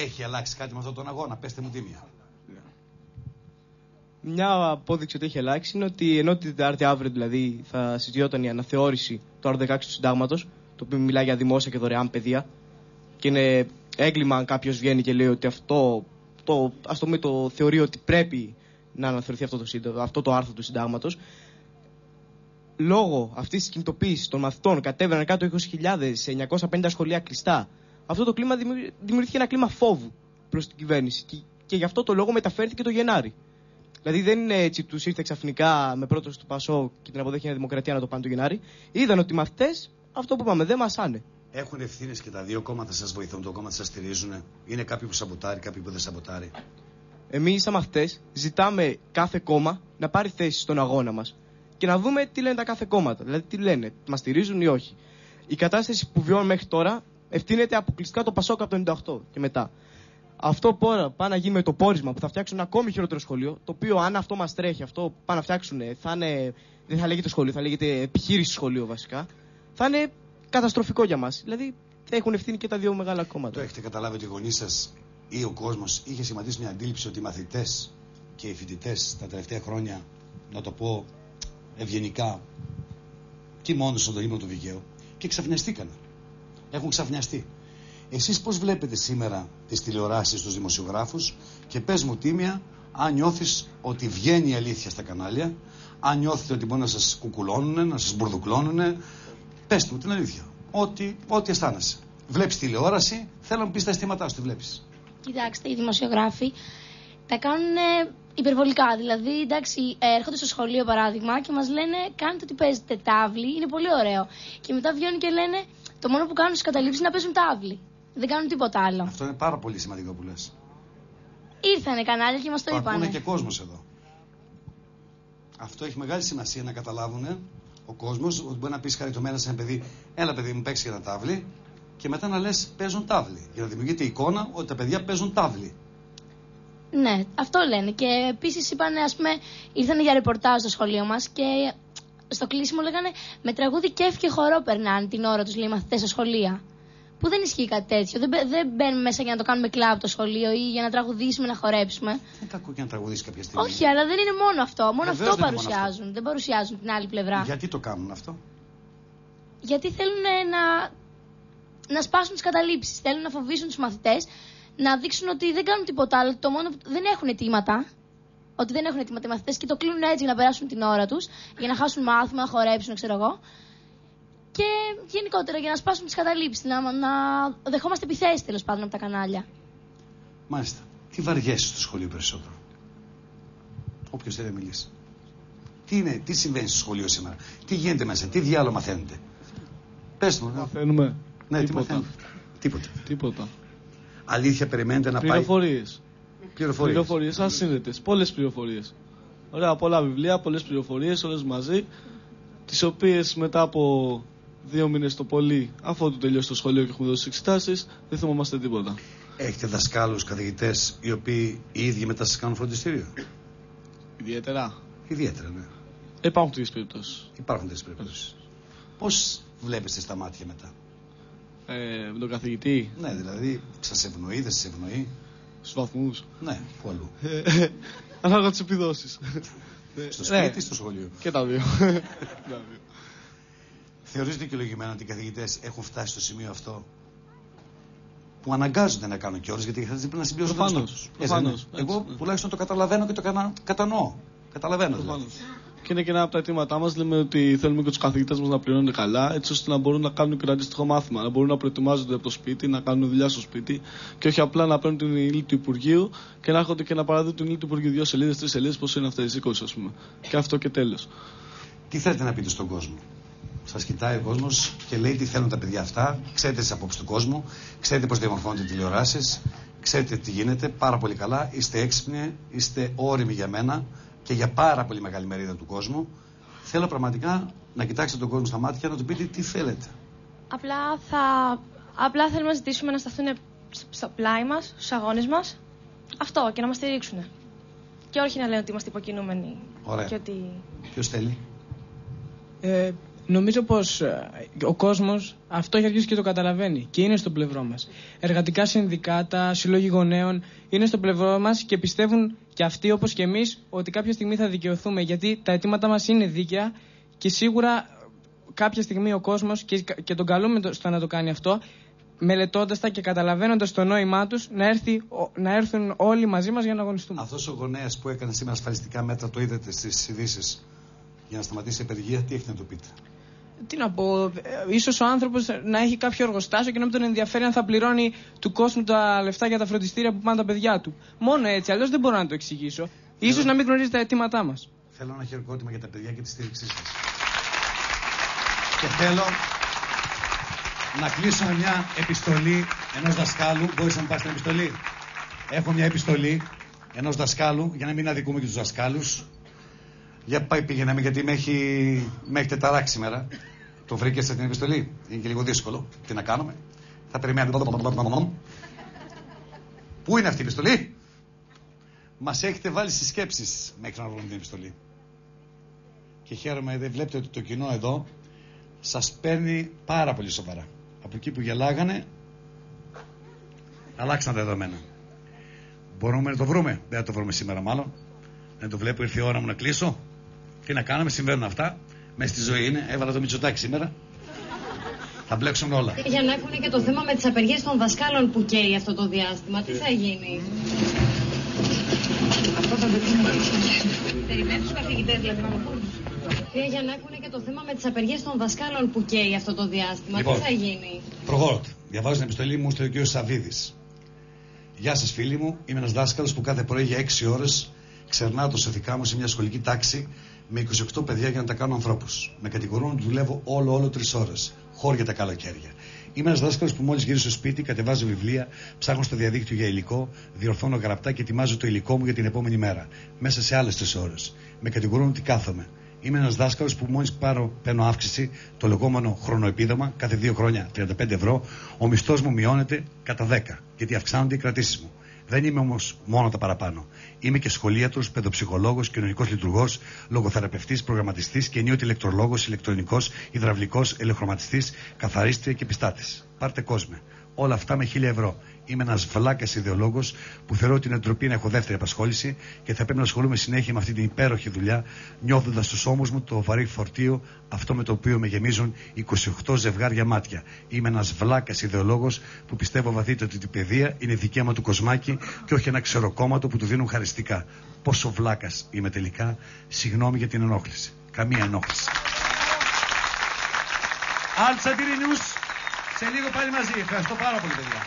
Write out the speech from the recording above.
Έχει αλλάξει κάτι με αυτόν τον αγώνα? Πέστε μου τίμια. Μια απόδειξη ότι έχει αλλάξει είναι ότι ενώ την Τετάρτη αύριο δηλαδή θα συζητιόταν η αναθεώρηση του άρθρου 16 του Συντάγματος, το οποίο μιλάει για δημόσια και δωρεάν παιδεία, και είναι έγκλημα αν κάποιος βγαίνει και λέει ότι αυτό το θεωρεί ότι πρέπει να αναθεωρηθεί αυτό το άρθρο του Συντάγματος. Λόγω αυτής της κινητοποίησης των μαθητών κατέβαιναν κάτω 20.000 σε 950 σχολεία κλειστά. Αυτό το κλίμα δημιουργήθηκε ένα κλίμα φόβου προς την κυβέρνηση και γι' αυτό το λόγο μεταφέρθηκε το Γενάρη. Δηλαδή δεν είναι έτσι τους ήρθε ξαφνικά με πρόταση του ΠΑΣΟ και την αποδέχει η Δημοκρατία να το πάνε το Γενάρη. Είδαν ότι οι μαθητές αυτό που είπαμε δεν μασάνε. Έχουν ευθύνες και τα δύο κόμματα σας βοηθούν, το κόμμα σας στηρίζουν? Είναι κάποιοι που σαμποτάρει, κάποιοι που δεν σαμποτάρει? Εμείς σαν μαθητές ζητάμε κάθε κόμμα να πάρει θέση στον αγώνα μας και να δούμε τι λένε τα κάθε κόμματα. Δηλαδή τι λένε, μας στηρίζουν ή όχι. Η κατάσταση που βιώνουμε μέχρι τώρα ευθύνεται αποκλειστικά το ΠΑΣΟΚ από το 98 και μετά. Αυτό που πάει να γίνει με το πόρισμα που θα φτιάξουν ένα ακόμη χειρότερο σχολείο, το οποίο αν αυτό μας τρέχει, αυτό που πάνε να φτιάξουν, δεν θα λέγεται σχολείο, θα λέγεται επιχείρηση σχολείο βασικά, θα είναι καταστροφικό για μας. Δηλαδή θα έχουν ευθύνη και τα δύο μεγάλα κόμματα. Το έχετε καταλάβει ότι οι γονείς σας ή ο κόσμος είχε σχηματίσει μια αντίληψη ότι οι μαθητές και οι φοιτητές τα τελευταία χρόνια, να το πω ευγενικά, κοιμώνουν στον ύπνο του δικαίου και ξαφνιαστήκανε. Έχουν ξαφνιαστεί. Εσείς πώς βλέπετε σήμερα τις τηλεοράσεις, τους δημοσιογράφους, και πες μου τίμια αν νιώθεις ότι βγαίνει η αλήθεια στα κανάλια, αν νιώθετε ότι μπορεί να σας κουκουλώνουν, να σας μπουρδουκλώνουν? Πες μου την αλήθεια. Ό,τι αισθάνεσαι. Βλέπεις τηλεόραση, θέλω να μου πεις τα αισθήματά σου, τι βλέπεις. Κοιτάξτε, οι δημοσιογράφοι τα κάνουν υπερβολικά. Δηλαδή, εντάξει, έρχονται στο σχολείο παράδειγμα και μας λένε κάντε ότι παίζετε τάβλη, είναι πολύ ωραίο. Και μετά βγαίνουν και λένε το μόνο που κάνουν στις καταλήψεις είναι να παίζουν τάβλη. Δεν κάνουν τίποτα άλλο. Αυτό είναι πάρα πολύ σημαντικό που λες. Ήρθανε κανάλια και μας το είπανε. Ακούνε και κόσμος εδώ. Αυτό έχει μεγάλη σημασία να καταλάβουν ο κόσμος, ότι μπορεί να πεις χαριτωμένα σε ένα παιδί, έλα παιδί μου παίξει ένα τάβλη, και μετά να λες παίζουν τάβλη. Για να δημιουργείται η εικόνα ότι τα παιδιά παίζουν τάβλη. Ναι, αυτό λένε. Και επίσης είπανε, ας πούμε, ήρθανε για ρεπορτάζ στο σχολείο μας και στο κλείσιμο λέγανε με τραγούδι κέφι και χορό περνάνε την ώρα τους, λέει, μαθητές στα σχολεία. Που δεν ισχύει κάτι τέτοιο. Δεν μπαίνουμε μέσα για να το κάνουμε κλαμπ το σχολείο ή για να τραγουδήσουμε, να χορέψουμε. Δεν κακό και να τραγουδήσει κάποια στιγμή. Όχι, αλλά δεν είναι μόνο αυτό. Μόνο Βεβαίως αυτό δεν είναι παρουσιάζουν. μόνο αυτό. Δεν παρουσιάζουν την άλλη πλευρά. Γιατί το κάνουν αυτό? Γιατί θέλουν να σπάσουν τις καταλήψεις. Θέλουν να φοβήσουν τους μαθητές, να δείξουν ότι δεν κάνουν τίποτα άλλο. Το μόνο που δεν έχουν αιτήματα. Ότι δεν έχουν αιτήματα οι μαθητές και το κλείνουν έτσι για να περάσουν την ώρα τους, για να χάσουν μάθημα, να χορέψουν, ξέρω εγώ. Και γενικότερα για να σπάσουν τις καταλήψεις, να δεχόμαστε επιθέσεις τέλος πάντων από τα κανάλια. Μάλιστα. Τι βαριέσαι στο σχολείο περισσότερο? Όποιος θέλει να μιλήσει. Τι συμβαίνει στο σχολείο σήμερα? Τι γίνεται μέσα? Τι διάλογο μαθαίνετε? Πες μου. Μαθαίνουμε. Ναι, Τίποτα. Τίποτα. Αλήθεια περιμένετε να Πληροφορίες. πάει? Πληροφορίες ασύνδετες. Πολλές πληροφορίες. Ωραία, πολλά βιβλία, πολλές πληροφορίες, όλες μαζί, τις οποίες μετά από 2 μήνες το πολύ, αφού τελειώσει το σχολείο και έχουμε δώσει εξετάσεις, δεν θυμόμαστε τίποτα. Έχετε δασκάλους, καθηγητές, οι οποίοι οι ίδιοι μετά σας κάνουν φροντιστήριο? Ιδιαίτερα, ναι. υπάρχουν τέτοιες περιπτώσεις. Υπάρχουν τέτοιες περιπτώσεις. Πώς βλέπεστε στα μάτια μετά? Με τον καθηγητή. Ναι, δηλαδή, σας ευνοεί, δεν σας ευνοεί? Στους βαθμούς. Ναι, πού αλλού? Ανάλογα τις επιδόσεις. Στο σπίτι ή στο σχολείο? Και τα δύο. Θεωρείς δικαιολογημένο ότι οι καθηγητές έχουν φτάσει στο σημείο αυτό που αναγκάζονται να κάνουν κιόλας, γιατί πρέπει να συμπληρώσουν το τους? Προφανώς. Εγώ τουλάχιστον το καταλαβαίνω και το κατανοώ. Καταλαβαίνω δηλαδή. Και είναι και ένα από τα αιτήματά μας. Λέμε ότι θέλουμε και τους καθηγητές μας να πληρώνουν καλά, έτσι ώστε να μπορούν να κάνουν και το αντίστοιχο μάθημα. Να μπορούν να προετοιμάζονται από το σπίτι, να κάνουν δουλειά στο σπίτι και όχι απλά να παίρνουν την ύλη του Υπουργείου και να έρχονται και να παραδίδουν την ύλη του Υπουργείου 2 σελίδες, 3 σελίδες, πώς είναι αυτές, 20 ας πούμε. Και αυτό και τέλος. Τι θέλετε να πείτε στον κόσμο? Σας κοιτάει ο κόσμος και λέει τι θέλουν τα παιδιά αυτά. Ξέρετε τις απόψεις του κόσμου, ξέρετε πώς διαμορφώνονται οι τηλεοράσεις, ξέρετε τι γίνεται πάρα πολύ καλά. Είστε έξυπνοι, είστε όριμοι για μένα και για πάρα πολύ μεγάλη μερίδα του κόσμου. Θέλω πραγματικά να κοιτάξετε τον κόσμο στα μάτια και να του πείτε τι θέλετε. Απλά θέλουμε να ζητήσουμε να σταθούν στο πλάι μας, στους αγώνες μας. Αυτό, και να μας στηρίξουν. Και όχι να λένε ότι είμαστε υποκινούμενοι. Ωραία. Και ότι... Ποιος θέλει? Νομίζω πως ο κόσμος αυτό έχει αρχίσει και το καταλαβαίνει και είναι στο πλευρό μας. Εργατικά συνδικάτα, συλλόγοι γονέων είναι στο πλευρό μας και πιστεύουν και αυτοί όπως και εμείς ότι κάποια στιγμή θα δικαιωθούμε, γιατί τα αιτήματά μας είναι δίκαια και σίγουρα κάποια στιγμή ο κόσμος, και τον καλούμε στο να το κάνει αυτό, μελετώντας τα και καταλαβαίνοντας το νόημά τους, να έρθουν όλοι μαζί μας για να αγωνιστούμε. Αυτός ο γονέας που έκανε σήμερα ασφαλιστικά μέτρα, το είδατε στις ειδήσεις, για να σταματήσει η απεργία, τι έχετε να το πείτε? Τι να πω, ίσως ο άνθρωπος να έχει κάποιο εργοστάσιο και να μην τον ενδιαφέρει αν θα πληρώνει του κόσμου τα λεφτά για τα φροντιστήρια που πάνε τα παιδιά του. Μόνο έτσι, αλλιώς δεν μπορώ να το εξηγήσω. Ίσως να μην γνωρίζει τα αιτήματά μας. Θέλω ένα χειροκρότημα για τα παιδιά και τη στήριξή σας. Και θέλω να κλείσω με μια επιστολή ενός δασκάλου. Μπορείς να μου πάρεις την επιστολή? Έχω μια επιστολή ενός δασκάλου, για να μην αδικούμε και τους δασκάλους. Για πάει, πήγαινε, γιατί με έχετε ταράξει σήμερα. Το βρήκες την επιστολή? Είναι και λίγο δύσκολο. Τι να κάνουμε? Θα περιμένουμε. Πού είναι αυτή η επιστολή? Μας έχετε βάλει στις σκέψεις μέχρι να βρούμε την επιστολή. Και χαίρομαι, δεν βλέπετε ότι το κοινό εδώ σας παίρνει πάρα πολύ σοβαρά. Από εκεί που γελάγανε, αλλάξαν τα δεδομένα. Μπορούμε να το βρούμε? Δεν θα το βρούμε σήμερα μάλλον. Δεν το βλέπω, ήρθε η ώρα μου να κλείσω. Τι να κάνουμε, συμβαίνουν αυτά. Μέσα στη ζωή είναι. Έβαλα το Μητσοτάκη σήμερα. Θα μπλέξουν όλα. Για να έχουν και το θέμα με τις απεργίες των δασκάλων που καίει αυτό το διάστημα, τι θα γίνει? Αυτό θα περιμένει τους καθηγητές, δηλαδή, να μου. Για να έχουν και το θέμα με τις απεργίες των δασκάλων που καίει αυτό το διάστημα, λοιπόν, τι θα γίνει? Προχώρω. Διαβάζω την επιστολή μου στο κ. Σαββίδης. Γεια σας, φίλοι μου. Είμαι ένας δάσκαλος που κάθε πρωί για 6 ώρες ξερνάω το σωθικά μου σε μια σχολική τάξη με 28 παιδιά για να τα κάνω ανθρώπους. Με κατηγορούν ότι δουλεύω όλο 3 ώρες. Χώρια τα καλοκαίρια. Είμαι ένας δάσκαλος που μόλις γυρίσω στο σπίτι, κατεβάζω βιβλία, ψάχνω στο διαδίκτυο για υλικό, διορθώνω γραπτά και ετοιμάζω το υλικό μου για την επόμενη μέρα. Μέσα σε άλλες 3 ώρες. Με κατηγορούν ότι κάθομαι. Είμαι ένας δάσκαλος που μόλις παίρνω αύξηση, το λεγόμενο χρονοεπίδομα, κάθε 2 χρόνια 35 ευρώ, ο μισθός μου μειώνεται κατά 10, γιατί αυξάνονται οι κρατήσεις μου. Δεν είμαι όμως μόνο τα παραπάνω. Είμαι και σχολίατρος, παιδοψυχολόγος, κοινωνικός λειτουργός, λογοθεραπευτής, προγραμματιστής και ενίοτε ηλεκτρολόγος, ηλεκτρονικός, υδραυλικός, ελεοχρωματιστής, καθαρίστρια και πιστάτης. Πάρτε κόσμε. Όλα αυτά με 1.000 ευρώ. Είμαι ένας βλάκας ιδεολόγος που θεωρώ ότι είναι ντροπή να έχω δεύτερη απασχόληση και θα πρέπει να ασχολούμαι συνέχεια με αυτή την υπέροχη δουλειά, νιώθοντας στους ώμους μου το βαρύ φορτίο, αυτό με το οποίο με γεμίζουν 28 ζευγάρια μάτια. Είμαι ένας βλάκας ιδεολόγος που πιστεύω βαθύτερα ότι η παιδεία είναι δικαίωμα του κοσμάκι και όχι ένα ξεροκόμματο που του δίνουν χαριστικά. Πόσο βλάκας είμαι τελικά, συγγνώμη για την ενόχληση. Καμία ενόχληση. Αλτσαντήρι News, σε λίγο πάλι μαζί. Ευχαριστώ πάρα πολύ, παιδιά.